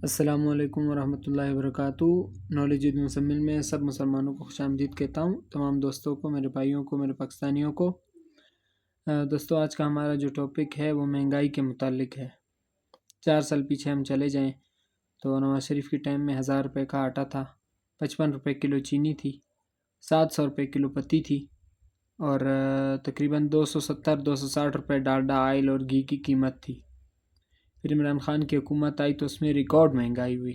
السلام علیکم ورحمۃ اللہ وبرکاتہ۔ نالج مزمل میں سب مسلمانوں کو خوش آمدید کہتا ہوں، تمام دوستوں کو، میرے بھائیوں کو، میرے پاکستانیوں کو۔ دوستو، آج کا ہمارا جو ٹاپک ہے وہ مہنگائی کے متعلق ہے۔ 4 سال پیچھے ہم چلے جائیں تو نواز شریف کے ٹائم میں 1000 روپے کا آٹا تھا، 55 روپے کلو چینی تھی، 700 روپے کلو پتی تھی، اور تقریباً 260 روپے ڈالڈا آئل اور گھی کی قیمت تھی۔ پھر عمران خان کی حکومت آئی تو اس میں ریکارڈ مہنگائی ہوئی،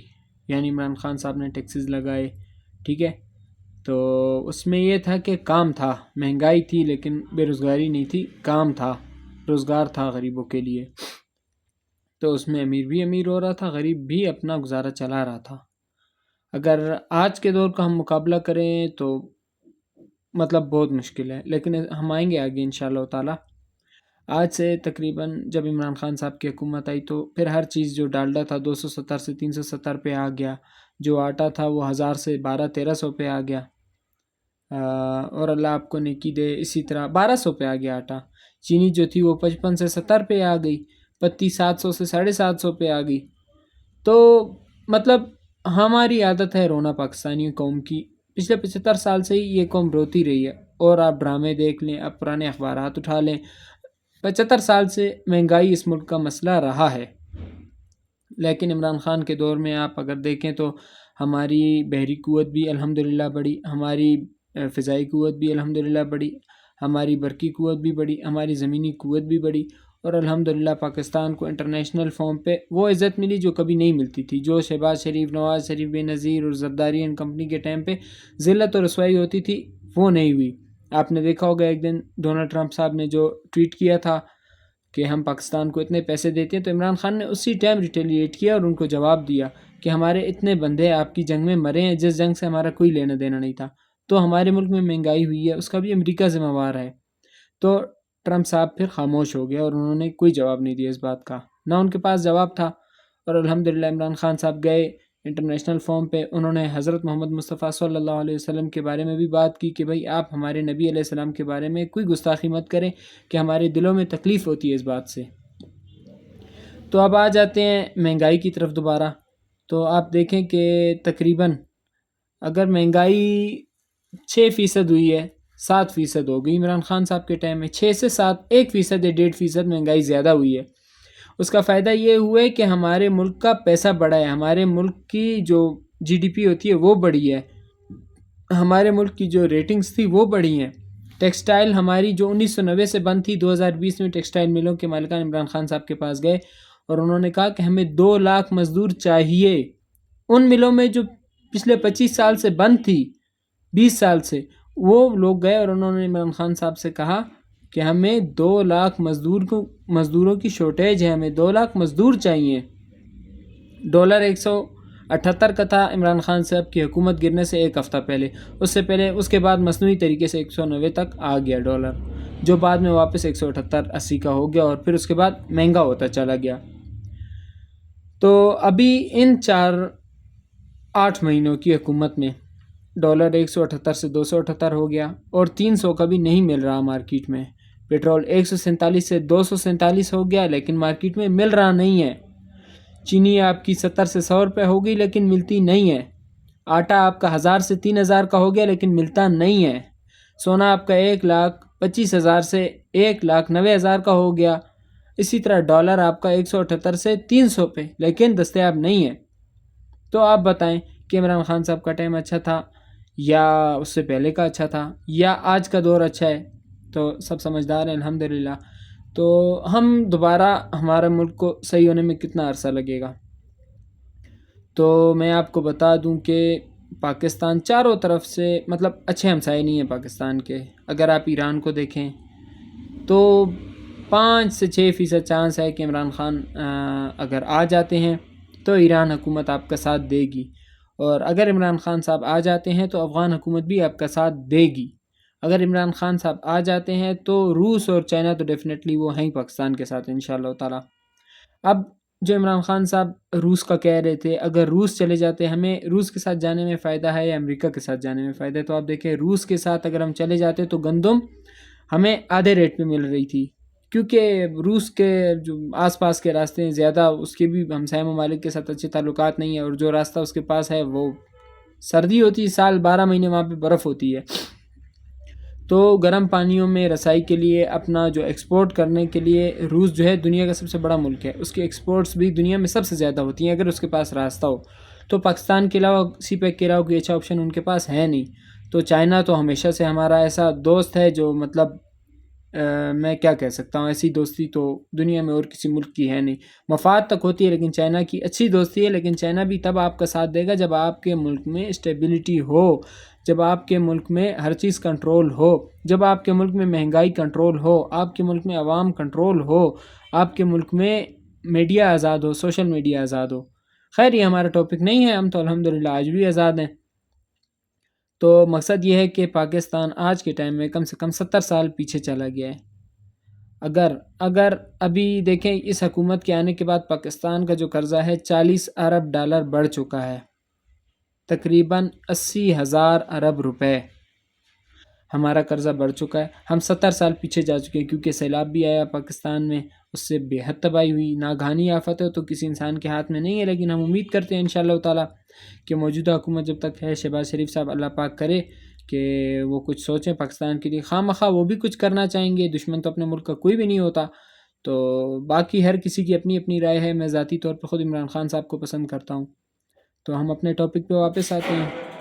یعنی عمران خان صاحب نے ٹیکسز لگائے، ٹھیک ہے، تو اس میں یہ تھا کہ کام تھا، مہنگائی تھی لیکن بے روزگاری نہیں تھی، کام تھا، روزگار تھا غریبوں کے لیے، تو اس میں امیر بھی امیر ہو رہا تھا، غریب بھی اپنا گزارا چلا رہا تھا۔ اگر آج کے دور کا ہم مقابلہ کریں تو مطلب بہت مشکل ہے، لیکن ہم آئیں گے آگے انشاءاللہ تعالی۔ آج سے تقریباً جب عمران خان صاحب کی حکومت آئی تو پھر ہر چیز، جو ڈالڈا تھا 270 سے 370 پہ آ گیا، جو آٹا تھا وہ 1000 سے 1200-1300 پہ آ گیا، اور اللہ آپ کو نیکی دے، اسی طرح 1200 پہ آ گیا آٹا۔ چینی جو تھی وہ 55 سے 70 پہ آ گئی، پتی 700 سے 750 پہ آ گئی۔ تو مطلب ہماری عادت ہے رونا پاکستانی قوم کی، پچھلے 75 سال سے ہی یہ قوم روتی رہی ہے، اور آپ ڈرامے دیکھ لیں، آپ پرانے اخبارات اٹھا لیں، 75 سال سے مہنگائی اس ملک کا مسئلہ رہا ہے۔ لیکن عمران خان کے دور میں آپ اگر دیکھیں تو ہماری بحری قوت بھی الحمدللہ بڑھی، ہماری فضائی قوت بھی الحمدللہ بڑھی، ہماری برقی قوت بھی بڑھی، ہماری زمینی قوت بھی بڑھی، اور الحمدللہ پاکستان کو انٹرنیشنل فارم پہ وہ عزت ملی جو کبھی نہیں ملتی تھی، جو شہباز شریف، نواز شریف، بے نظیر اور زرداری اینڈ کمپنی کے ٹائم پہ ذلت اور رسوائی ہوتی تھی، وہ نہیں ہوئی۔ آپ نے دیکھا ہوگا ایک دن ڈونلڈ ٹرمپ صاحب نے جو ٹویٹ کیا تھا کہ ہم پاکستان کو اتنے پیسے دیتے ہیں، تو عمران خان نے اسی ٹائم ریٹیلیٹ کیا اور ان کو جواب دیا کہ ہمارے اتنے بندے آپ کی جنگ میں مرے ہیں، جس جنگ سے ہمارا کوئی لینا دینا نہیں تھا، تو ہمارے ملک میں مہنگائی ہوئی ہے، اس کا بھی امریکہ ذمہ وار ہے۔ تو ٹرمپ صاحب پھر خاموش ہو گیا اور انہوں نے کوئی جواب نہیں دیا اس بات کا، نہ ان کے پاس جواب تھا۔ اور الحمدللہ عمران خان صاحب گئے انٹرنیشنل فورم پہ، انہوں نے حضرت محمد مصطفیٰ صلی اللہ علیہ وسلم کے بارے میں بھی بات کی کہ بھائی آپ ہمارے نبی علیہ السلام کے بارے میں کوئی گستاخی مت کریں کہ ہمارے دلوں میں تکلیف ہوتی ہے اس بات سے۔ تو اب آ جاتے ہیں مہنگائی کی طرف دوبارہ، تو آپ دیکھیں کہ تقریباً اگر مہنگائی 6% ہوئی ہے، 7% ہو گئی عمران خان صاحب کے ٹائم میں، 6 سے 7، 1% یا 1.5% مہنگائی زیادہ ہوئی ہے۔ اس کا فائدہ یہ ہوا ہے کہ ہمارے ملک کا پیسہ بڑھا ہے، ہمارے ملک کی جو جی ڈی پی ہوتی ہے وہ بڑھی ہے، ہمارے ملک کی جو ریٹنگز تھی وہ بڑھی ہیں۔ ٹیکسٹائل ہماری جو 1990 سے بند تھی، 2020 میں ٹیکسٹائل ملوں کے مالکان عمران خان صاحب کے پاس گئے اور انہوں نے کہا کہ ہمیں 2 لاکھ مزدور چاہیے۔ ان ملوں میں جو پچھلے 25 سال سے بند تھی، 20 سال سے، وہ لوگ گئے اور انہوں نے عمران خان صاحب سے کہا کہ ہمیں 2 لاکھ مزدوروں کی شارٹیج ہے، ہمیں 2 لاکھ مزدور چاہیے۔ ڈالر 178 کا تھا عمران خان صاحب کی حکومت گرنے سے ایک ہفتہ پہلے، اس کے بعد مصنوعی طریقے سے 190 تک آ گیا ڈالر، جو بعد میں واپس 178-80 کا ہو گیا، اور پھر اس کے بعد مہنگا ہوتا چلا گیا۔ تو ابھی ان 8 مہینوں کی حکومت میں ڈالر 178 سے 278 ہو گیا، اور 300 کا بھی نہیں مل رہا مارکیٹ میں۔ پیٹرول 147 سے 247 ہو گیا، لیکن مارکیٹ میں مل رہا نہیں ہے۔ چینی آپ کی 70 سے 100 روپے ہو گئی، لیکن ملتی نہیں ہے۔ آٹا آپ کا 1000 سے 3000 کا ہو گیا، لیکن ملتا نہیں ہے۔ سونا آپ کا 1,25,000 سے 1,90,000 کا ہو گیا۔ اسی طرح ڈالر آپ کا 178 سے 300 پہ، لیکن دستیاب نہیں ہے۔ تو آپ بتائیں کہ عمران خان صاحب کا ٹائم اچھا تھا یا اس سے پہلے کا اچھا تھا یا آج کا دور اچھا ہے؟ تو سب سمجھدار ہیں الحمدللہ۔ تو ہم دوبارہ ہمارے ملک کو صحیح ہونے میں کتنا عرصہ لگے گا؟ تو میں آپ کو بتا دوں کہ پاکستان چاروں طرف سے مطلب اچھے ہمسائے نہیں ہیں پاکستان کے۔ اگر آپ ایران کو دیکھیں تو 5 سے 6% چانس ہے کہ عمران خان اگر آ جاتے ہیں تو ایران حکومت آپ کا ساتھ دے گی، اور اگر عمران خان صاحب آ جاتے ہیں تو افغان حکومت بھی آپ کا ساتھ دے گی۔ اگر عمران خان صاحب آ جاتے ہیں تو روس اور چائنا تو ڈیفینیٹلی وہ ہیں پاکستان کے ساتھ انشاءاللہ تعالی۔ اب جو عمران خان صاحب روس کا کہہ رہے تھے، اگر روس چلے جاتے، ہمیں روس کے ساتھ جانے میں فائدہ ہے یا امریکہ کے ساتھ جانے میں فائدہ ہے؟ تو آپ دیکھیں روس کے ساتھ اگر ہم چلے جاتے تو گندم ہمیں آدھے ریٹ پہ مل رہی تھی، کیونکہ روس کے جو آس پاس کے راستے ہیں زیادہ اس کے بھی ہمسایہ ممالک کے ساتھ اچھے تعلقات نہیں ہیں، اور جو راستہ اس کے پاس ہے وہ سردی ہوتی ہے، سال 12 مہینے وہاں پہ برف ہوتی ہے، تو گرم پانیوں میں رسائی کے لیے اپنا جو ایکسپورٹ کرنے کے لیے روس جو ہے دنیا کا سب سے بڑا ملک ہے، اس کی ایکسپورٹس بھی دنیا میں سب سے زیادہ ہوتی ہیں اگر اس کے پاس راستہ ہو۔ تو پاکستان کے علاوہ سی پیک کے علاوہ کوئی اچھا آپشن ان کے پاس ہے نہیں۔ تو چائنا تو ہمیشہ سے ہمارا ایسا دوست ہے جو مطلب میں کیا کہہ سکتا ہوں، ایسی دوستی تو دنیا میں اور کسی ملک کی ہے نہیں، مفاد تک ہوتی ہے لیکن چائنا کی اچھی دوستی ہے، لیکن چائنا بھی تب آپ کا ساتھ دے گا جب آپ کے ملک میں اسٹیبلٹی ہو، جب آپ کے ملک میں ہر چیز کنٹرول ہو، جب آپ کے ملک میں مہنگائی کنٹرول ہو، آپ کے ملک میں عوام کنٹرول ہو، آپ کے ملک میں میڈیا آزاد ہو، سوشل میڈیا آزاد ہو۔ خیر یہ ہمارا ٹاپک نہیں ہے، ہم تو الحمدللہ آج بھی آزاد ہیں۔ تو مقصد یہ ہے کہ پاکستان آج کے ٹائم میں کم سے کم 70 سال پیچھے چلا گیا ہے۔ اگر ابھی دیکھیں اس حکومت کے آنے کے بعد پاکستان کا جو قرضہ ہے 40 ارب ڈالر بڑھ چکا ہے، تقریباً 80,000 ارب روپے ہمارا قرضہ بڑھ چکا ہے۔ ہم 70 سال پیچھے جا چکے ہیں، کیونکہ سیلاب بھی آیا پاکستان میں، اس سے بے حد تباہی ہوئی۔ ناگہانی آفت ہے تو کسی انسان کے ہاتھ میں نہیں ہے، لیکن ہم امید کرتے ہیں انشاءاللہ تعالیٰ کہ موجودہ حکومت جب تک ہے، شہباز شریف صاحب اللہ پاک کرے کہ وہ کچھ سوچیں پاکستان کے لیے، خواہ مخواہ وہ بھی کچھ کرنا چاہیں گے، دشمن تو اپنے ملک کا کوئی بھی نہیں ہوتا۔ تو باقی ہر کسی کی اپنی اپنی رائے ہے، میں ذاتی طور پر خود عمران خان صاحب کو پسند کرتا ہوں۔ تو ہم اپنے ٹاپک پہ واپس آتے ہیں۔